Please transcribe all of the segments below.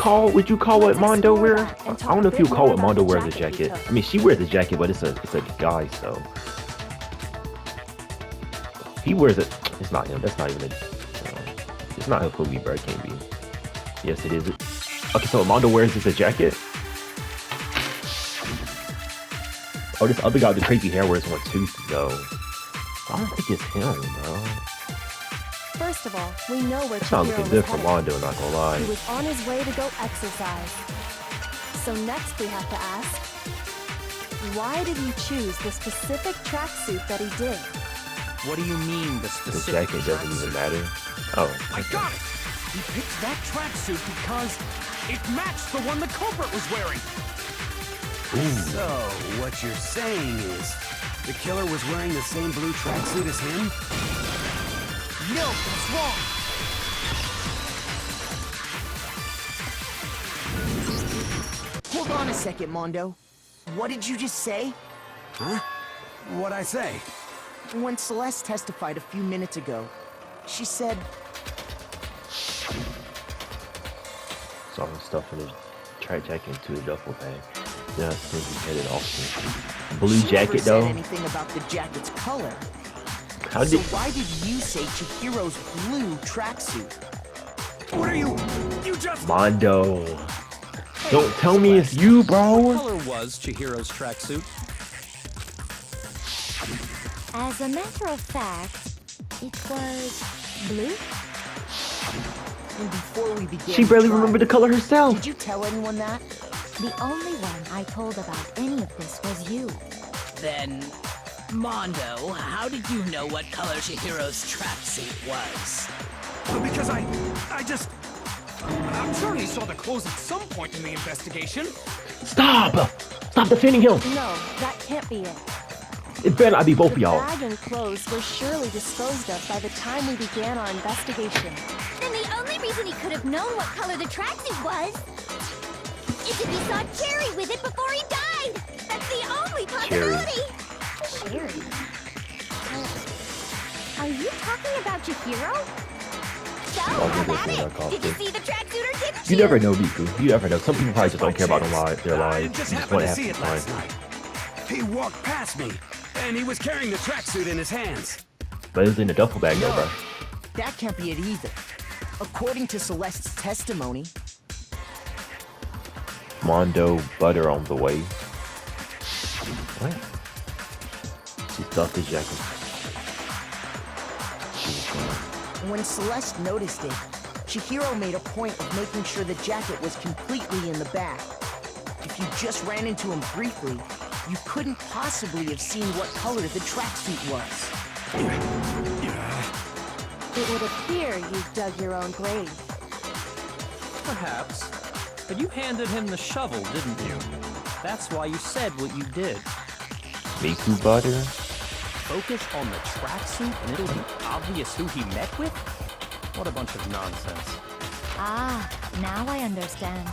call what Mondo wears? I don't know if you call what Mondo wears a jacket. I mean, she wears a jacket, but it's a guy, so he wears it. It's not him. That's not even a. It's not a Poogie Bird. Can't be. Yes, it is. Okay, so what Mondo wears is a jacket. Oh, this other guy with the crazy hair wears one too, though. I don't think it's him, bro. First of all, we know where It's not Chihiro looking was good for headed. Mondo, not gonna lie. He was on his way to go exercise. So next we have to ask, why did he choose the specific tracksuit that he did? What do you mean, the The specific jacket doesn't even tracksuit? matter. Oh, I got it! He picked that tracksuit because it matched the one the culprit was wearing. So, what you're saying is, the killer was wearing the same blue tracksuit as him? No, that's wrong. Hold on a second, Mondo. What did you just say? Huh? What'd I say? When Celeste testified a few minutes ago, she said, saw him stuffing his track jacket into a duffel bag. Yeah, I think he headed off. Blue she jacket never though. said anything about the jacket's color. How So did why did you say Chihiro's blue tracksuit? What are you? You just. Mondo? Don't tell me it's you, What bro. color was Chihiro's tracksuit? As a matter of fact, it was blue. And before we began She barely the trial, remembered the color herself. Did you tell anyone that? The only one I told about any of this was you. Then, Mondo, how did you know what color Chihiro's tracksuit was? Because I just. I'm sure he saw the clothes at some point in the investigation. Stop! Stop defending him. No, that can't be it. It better not be both of The y'all. bag and clothes were surely disposed of by the time we began our investigation. Then the only reason he could have known what color the tracksuit was is if he saw Cherry with it before he died. That's the only possibility. Cherry? Are you talking about Chihiro? So, I'll how give this about one a it? call, Did you too. see the tracksuit or didn't you? You never know, Miku. You never know. Some people probably just don't care about their I lives. just You just happened want to to see have it some last fun. night. He walked past me, and he was carrying the tracksuit in his hands. But it was in a duffel bag, though, bro. That can't be it either. According to Celeste's testimony, Mondo butter on the way. What? She stuffed his jacket. when Celeste noticed it, Chihiro made a point of making sure the jacket was completely in the bag. If you just ran into him briefly, you couldn't possibly have seen what color the tracksuit was. It would appear you've dug your own grave. Perhaps. But you handed him the shovel, didn't you? That's why you said what you did. Miku butter? Focus on the tracksuit and it'll be obvious who he met with? What a bunch of nonsense. Ah, now I understand.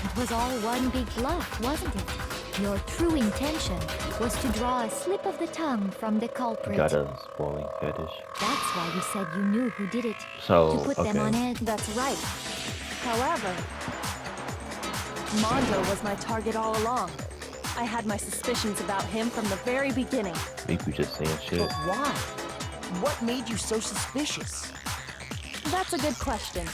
It was all one big bluff, wasn't it? Your true intention was to draw a slip of the tongue from the culprit. Got a spoiling fetish. That's why you said you knew who did it. So, to put them on okay. edge. That's right. However, Mondo was my target all along. I had my suspicions about him from the very beginning. Miku just saying shit. But why? What made you so suspicious? That's a good question.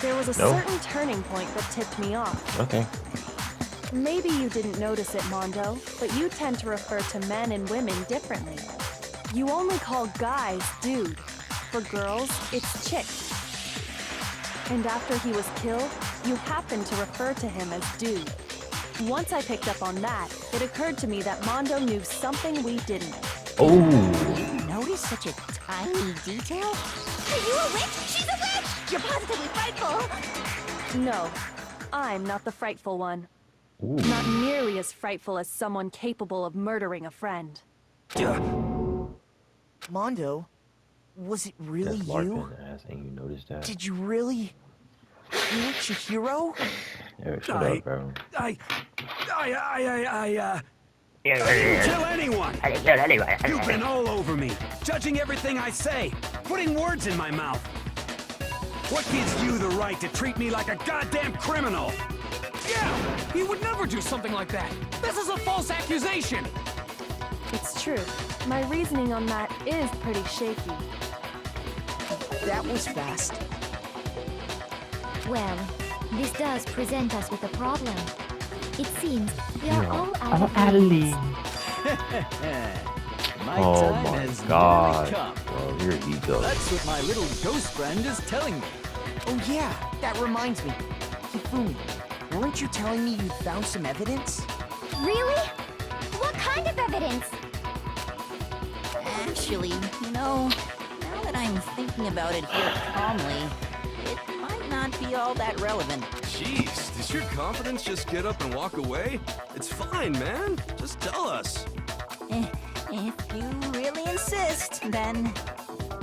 There was a No? certain turning point that tipped me off. Okay. Maybe you didn't notice it, Mondo, but you tend to refer to men and women differently. You only call guys dude. For girls, it's chick. And after he was killed, you happened to refer to him as dude. Once I picked up on that, it occurred to me that Mondo knew something we didn't. Oh, Notice such a tiny detail? Are you a witch? She's a witch! You're positively frightful! No, I'm not the frightful one. ooh. Not nearly as frightful as someone capable of murdering a friend. Mondo, was it really That's you? LARPing ass, and you noticed that? Did you really kill Chihiro? Eric, shut up, bro. didn't kill anyone! I didn't kill anyone. You've been all over me, judging everything I say, putting words in my mouth. What gives you the right to treat me like a goddamn criminal? Yeah! He would never do something like that! This is a false accusation! It's true. My reasoning on that is pretty shaky. That was fast. Well, this does present us with a problem. It seems we are all out of leads. My Oh time my has god. nearly come. Well, here he goes. That's what my little ghost friend is telling me. Oh yeah, that reminds me. Hifumi, weren't you telling me you'd found some evidence? Really? What kind of evidence? Actually, you know, now that I'm thinking about it here calmly, it might not be all that relevant. Jeez, does your confidence just get up and walk away? It's fine, man. Just tell us. If you really insist, then,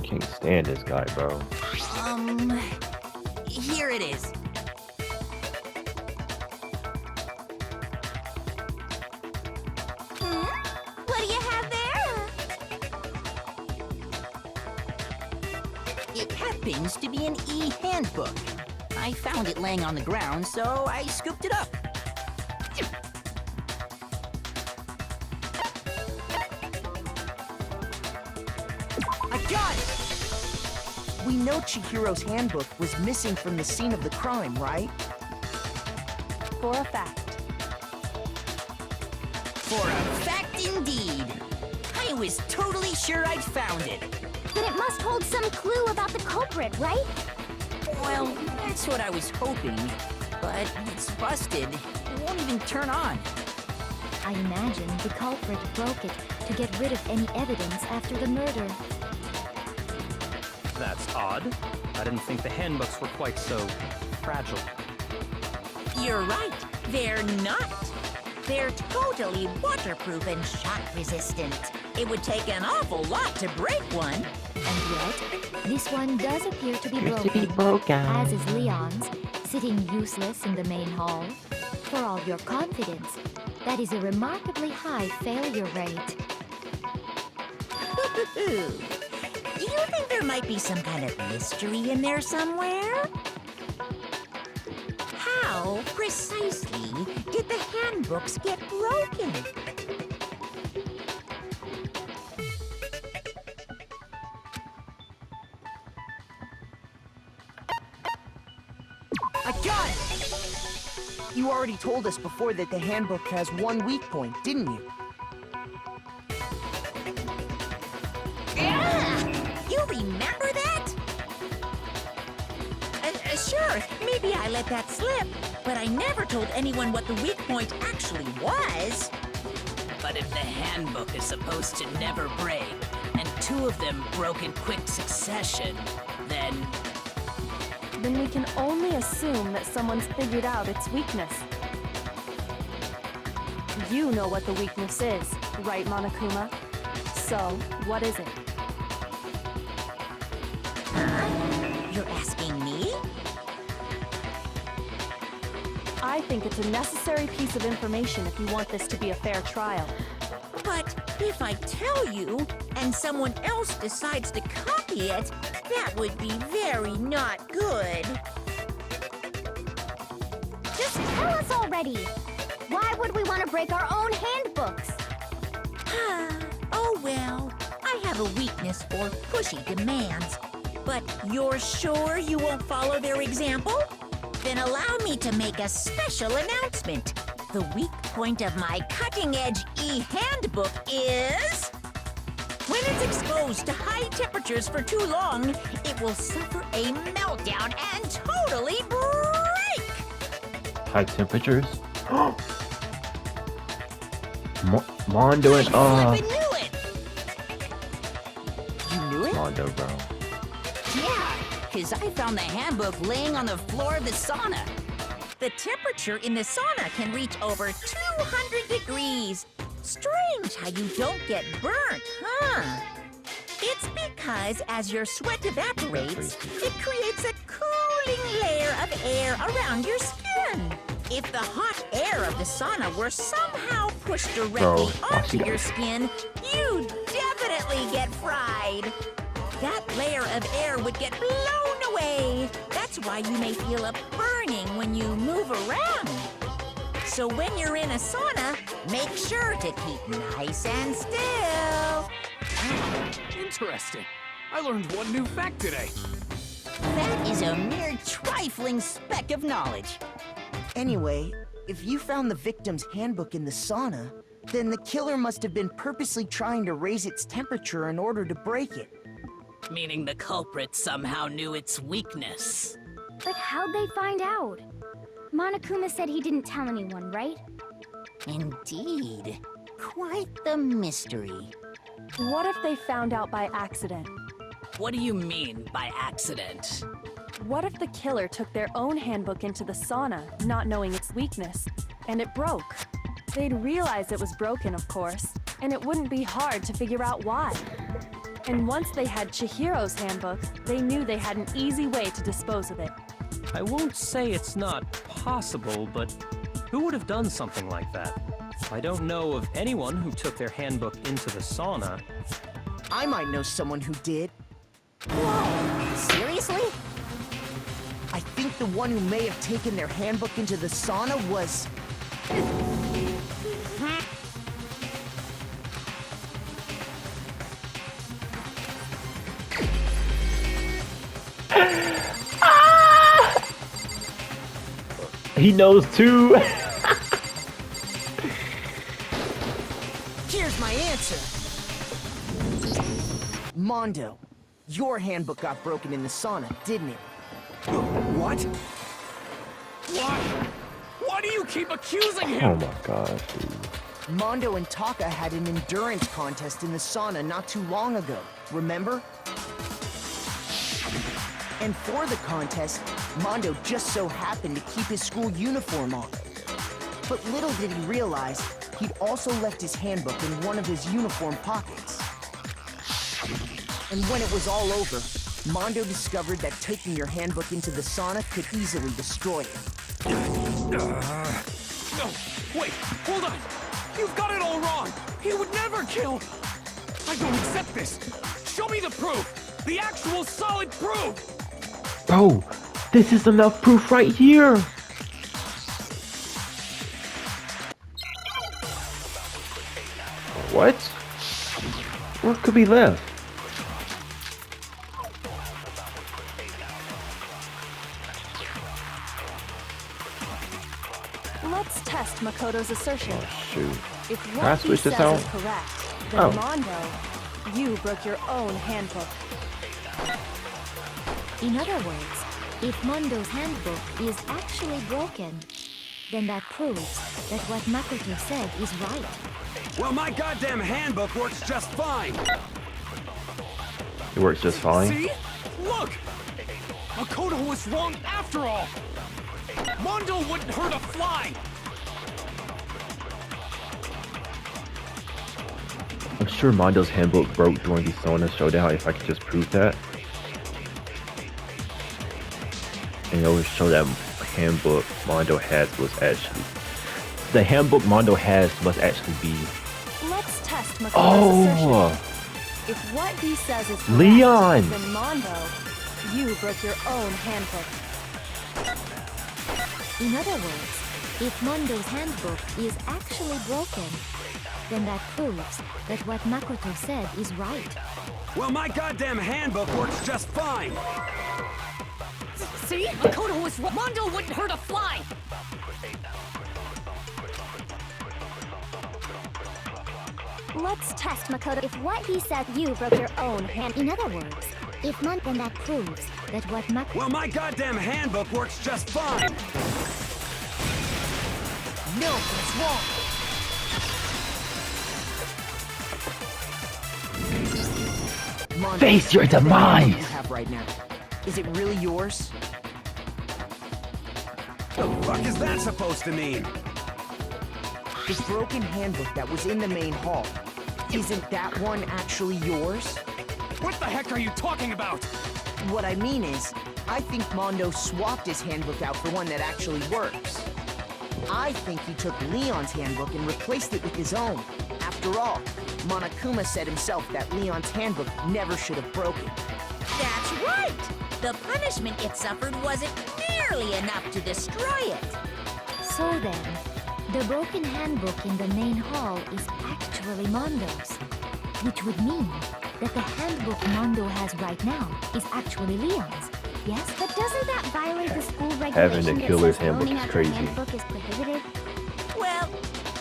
Can't stand this guy, bro. here it is. What do you have there? It happens to be an e-handbook. I found it laying on the ground, so I scooped it up. I got it! We know Chihiro's handbook was missing from the scene of the crime, right? For a fact. For a fact indeed. I was totally sure I'd found it. Then it must hold some clue about the culprit, right? Well, that's what I was hoping. But it's busted. It won't even turn on. I imagine the culprit broke it to get rid of any evidence after the murder. That's odd. I didn't think the handbooks were quite so fragile. You're right. They're not. They're totally waterproof and shock resistant. It would take an awful lot to break one. And yet, this one does appear to be broken, as is Leon's, sitting useless in the main hall. For all your confidence, that is a remarkably high failure rate. Do you think there might be some kind of mystery in there somewhere? How precisely did the handbooks get broken? I got it! You already told us before that the handbook has one weak point, didn't you? You remember that? Sure, maybe I let that slip, but I never told anyone what the weak point actually was. But if the handbook is supposed to never break, and two of them broke in quick succession, then Then we can only assume that someone's figured out its weakness. You know what the weakness is, right, Monokuma? So, what is it? You're asking me? I think it's a necessary piece of information if you want this to be a fair trial. But if I tell you, and someone else decides to copy it, that would be very not good. Just tell us already! Why would we want to break our own handbooks? Oh well, I have a weakness for pushy demands. But you're sure you won't follow their example? Then allow me to make a special announcement. The weak point of my cutting-edge e-handbook is... when it's exposed to high temperatures for too long, it will suffer a meltdown and totally break! High temperatures? Mondo and I knew it! You knew it? Mondo, bro. Yeah, because I found the handbook laying on the floor of the sauna. The temperature in the sauna can reach over 200 degrees. Strange how you don't get burnt, huh? It's because as your sweat evaporates, it creates a cooling layer of air around your skin. If the hot air of the sauna were somehow pushed directly Bro, onto your skin, you definitely get fried. That layer of air would get blown away. That's why you may feel a burning when you move around. So when you're in a sauna, make sure to keep nice and still. Interesting. I learned one new fact today. That is a mere trifling speck of knowledge. Anyway, if you found the victim's handbook in the sauna, then the killer must have been purposely trying to raise its temperature in order to break it. Meaning the culprit somehow knew its weakness. But how'd they find out? Monokuma said he didn't tell anyone, right? Indeed. Quite the mystery. What if they found out by accident? What do you mean by accident? What if the killer took their own handbook into the sauna, not knowing its weakness, and it broke? They'd realize it was broken, of course, and it wouldn't be hard to figure out why. And once they had Chihiro's handbook, they knew they had an easy way to dispose of it. I won't say it's not possible, but who would have done something like that? I don't know of anyone who took their handbook into the sauna. I might know someone who did. Whoa, seriously? I think the one who may have taken their handbook into the sauna was... He knows too. Here's my answer. Mondo, your handbook got broken in the sauna, didn't it? What? Why? Why do you keep accusing him? Oh my gosh, dude. Mondo and Taka had an endurance contest in the sauna not too long ago, remember? And for the contest, Mondo just so happened to keep his school uniform on. But little did he realize, he'd also left his handbook in one of his uniform pockets. And when it was all over, Mondo discovered that taking your handbook into the sauna could easily destroy it. No, wait, hold on. You've got it all wrong. He would never kill. I don't accept this. Show me the proof. The actual solid proof. Bro, this is enough proof right here. What? What could be left? Let's test Makoto's assertion. Oh, shoot. If Can I what he switch this says out? is correct, then Oh. Mondo, you broke your own handbook. In other words, if Mondo's handbook is actually broken, then that proves that what Makoto said is right. Well, my goddamn handbook works just fine. It works just fine. See? Look! Makoto was wrong after all. Mondo wouldn't hurt a fly. I'm sure Mondo's handbook broke during the sauna showdown if I could just prove that. And it would show that handbook Mondo has was actually... The handbook Mondo has must actually be... Let's test Makoto's assertion. Oh! If what he says is correct, Leon! then Mondo, you broke your own handbook. In other words, if Mondo's handbook is actually broken, then that proves that what Makoto said is right. Well, my goddamn handbook works just fine. See? Makoto was wrong. Mondo wouldn't hurt a fly! Let's test Makoto. If what he said, you broke your own hand. In other words, if Mondo, then that proves that what Makoto... Well, my goddamn handbook works just fine. No, it's wrong. Mondo, Face your what handbook demise! do you have right now? Is it really yours? The fuck is that supposed to mean? The broken handbook that was in the main hall. Isn't that one actually yours? What the heck are you talking about? What I mean is, I think Mondo swapped his handbook out for one that actually works. I think he took Leon's handbook and replaced it with his own. After all, Monokuma said himself that Leon's handbook never should have broken. That's right! The punishment it suffered wasn't nearly enough to destroy it. So then, the broken handbook in the main hall is actually Mondo's. Which would mean that the handbook Mondo has right now is actually Leon's. Yes? But doesn't that violate the school Having regulation the that killer's says handbook loaning is out crazy. your handbook is prohibited? Well,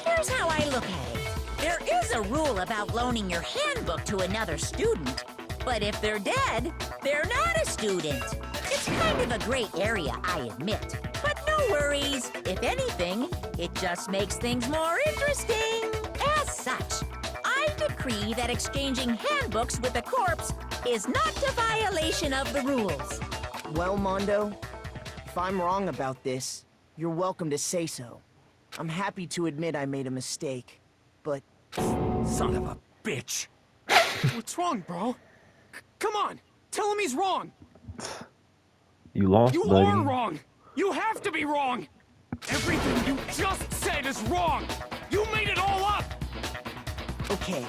here's how I look at it. There is a rule about loaning your handbook to another student, but if they're dead, they're not a student. It's kind of a gray area, I admit. But no worries. If anything, it just makes things more interesting. As such, I decree that exchanging handbooks with a corpse is not a violation of the rules. Well, Mondo, if I'm wrong about this, you're welcome to say so. I'm happy to admit I made a mistake, but... Son of a bitch. What's wrong, bro? Come on, tell him he's wrong. You lost, You buddy. are wrong. You have to be wrong. Everything you just said is wrong. You made it all up. Okay,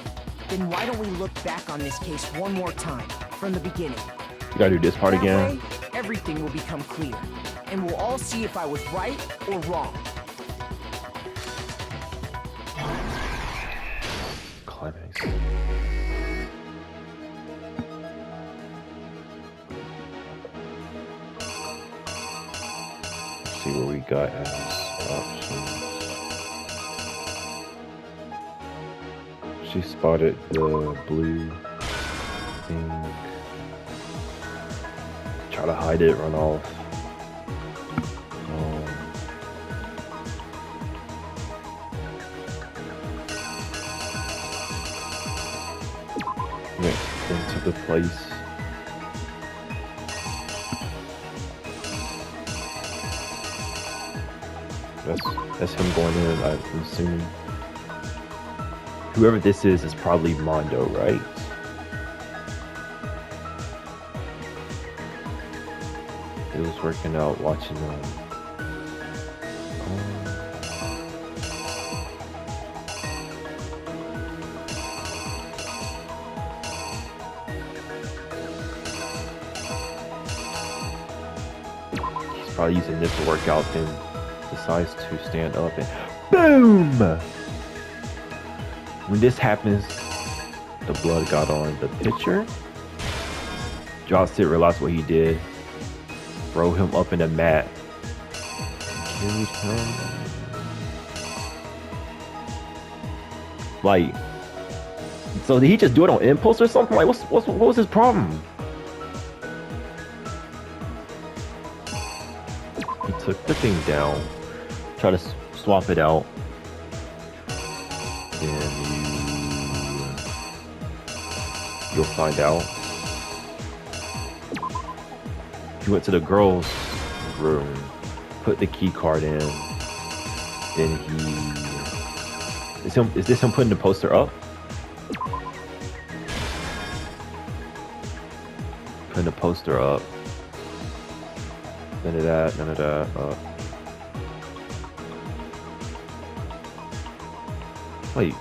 then why don't we look back on this case one more time, from the beginning? You gotta do this part That again. way, everything will become clear, and we'll all see if I was right or wrong. Climax. Let's see what we got as options. She spotted the blue thing. Try to hide it, run off. Went into the place. That's him going in, I'm assuming. Whoever this is probably Mondo, right? It was working out watching them. He's probably using this to work out, then decides to stand up and BOOM! When this happens, the blood got on the picture. Drops it, realized what he did. Throw him up in the mat. Carried him. Like, so did he just do it on impulse or something? Like, what was his problem? He took the thing down, tried to swap it out. Then you'll find out. He went to the girls' room, put the key card in. Then is this him putting the poster up? Putting the poster up. None of that, none of that. Wait.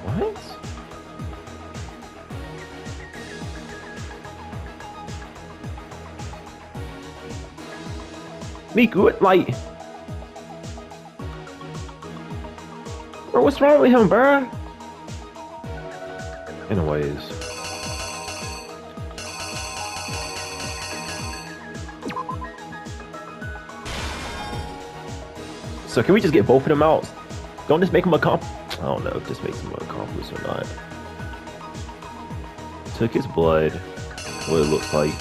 What? Miku, what, like... Bro, what's wrong with him, bro? Anyways. So can we just get both of them out? Don't this make him a comp? I don't know if this makes him an accomplice or not. Took his blood. What it looks like.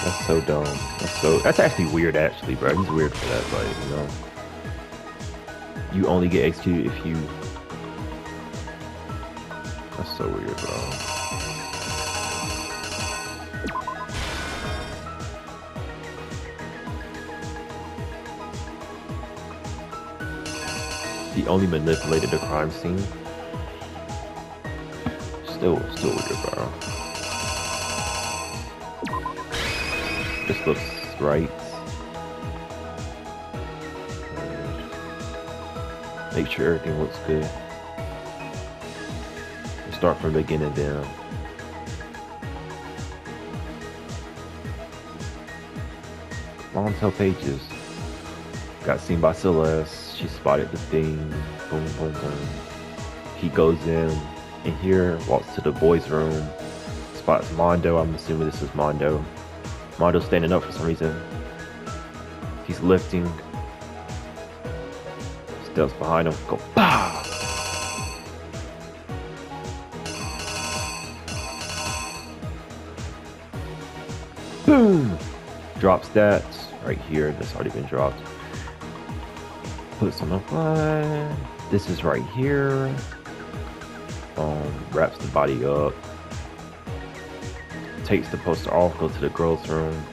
That's so dumb. That's actually weird, actually, bro. He's weird for that, but you know. You only get executed if you... That's so weird, bro. He only manipulated the crime scene. Still weird, bro. This looks right. Make sure everything looks good. Start from the beginning then. Long tail pages. Got seen by Celeste. She spotted the thing. Boom, boom, boom. He goes in here, walks to the boys' room. Spots Mondo. I'm assuming this is Mondo. Mondo's standing up for some reason. He's lifting. Steps behind him. Go, pow! Boom! Drops that right here. That's already been dropped. Puts on the fly. This is right here. Wraps the body up. Takes the poster off. Goes to the girls' room.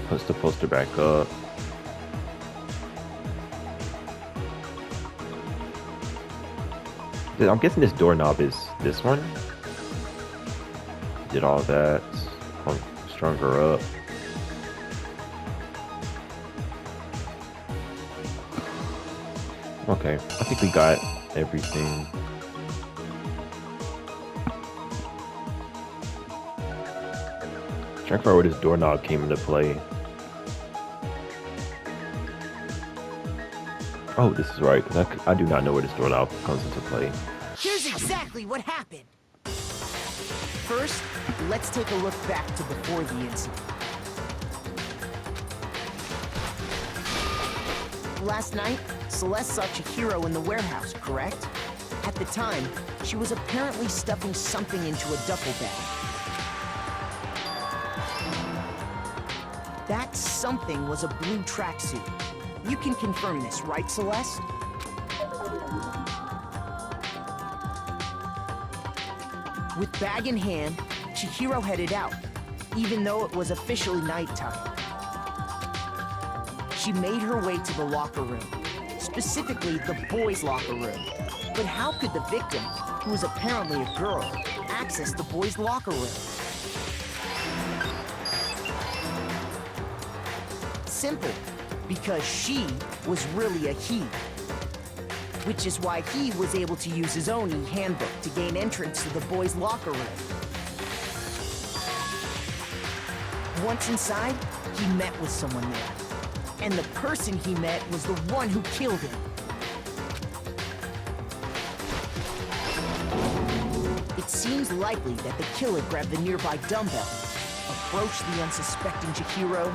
Puts the poster back up. I'm guessing this doorknob is this one. Did all that. Strung her up. Okay, I think we got everything. Trying to figure out where this doorknob came into play. Oh, this is right, because I do not know where this doorknob comes into play. Here's exactly what happened. First, let's take a look back to before the incident. Last night, Celeste saw Chihiro in the warehouse, correct? At the time, she was apparently stuffing something into a duffel bag. That something was a blue tracksuit. You can confirm this, right, Celeste? With bag in hand, Chihiro headed out, even though it was officially nighttime. She made her way to the locker room, specifically the boys' locker room. But how could the victim, who was apparently a girl, access the boys' locker room? Simple, because she was really a he. Which is why he was able to use his own e-handbook to gain entrance to the boys' locker room. Once inside, he met with someone there. And the person he met was the one who killed him. It seems likely that the killer grabbed the nearby dumbbell, approached the unsuspecting Chihiro,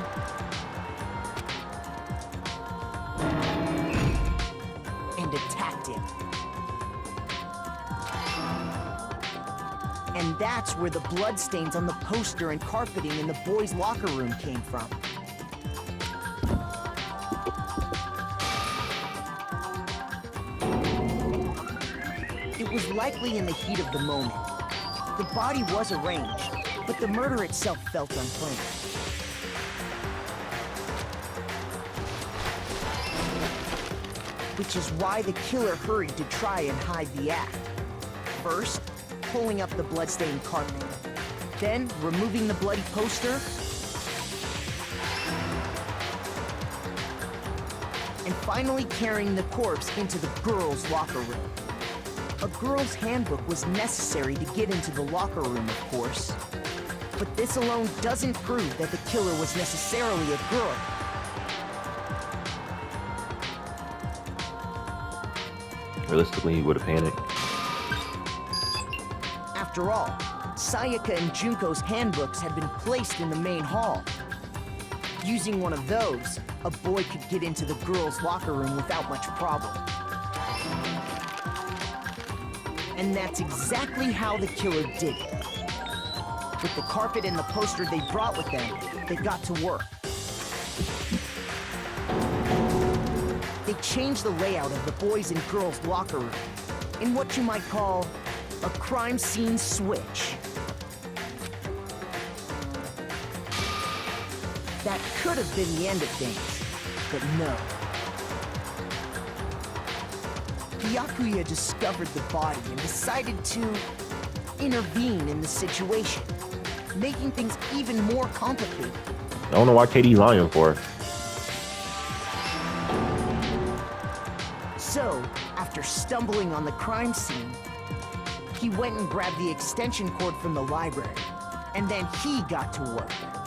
and attacked him. And that's where the bloodstains on the poster and carpeting in the boys' locker room came from. It was likely in the heat of the moment. The body was arranged, but the murder itself felt unplanned. Which is why the killer hurried to try and hide the act. First, pulling up the bloodstained carpet. Then, removing the bloody poster. And finally carrying the corpse into the girls' locker room. A girl's handbook was necessary to get into the locker room, of course. But this alone doesn't prove that the killer was necessarily a girl. Realistically, he would have panicked. After all, Sayaka and Junko's handbooks had been placed in the main hall. Using one of those, a boy could get into the girls' locker room without much problem. And that's exactly how the killer did it. With the carpet and the poster they brought with them, they got to work. They changed the layout of the boys' and girls' locker room in what you might call a crime scene switch. That could have been the end of things, but no. Byakuya discovered the body and decided to intervene in the situation, making things even more complicated. I don't know why Katie's lying for. So, after stumbling on the crime scene, he went and grabbed the extension cord from the library, and then he got to work.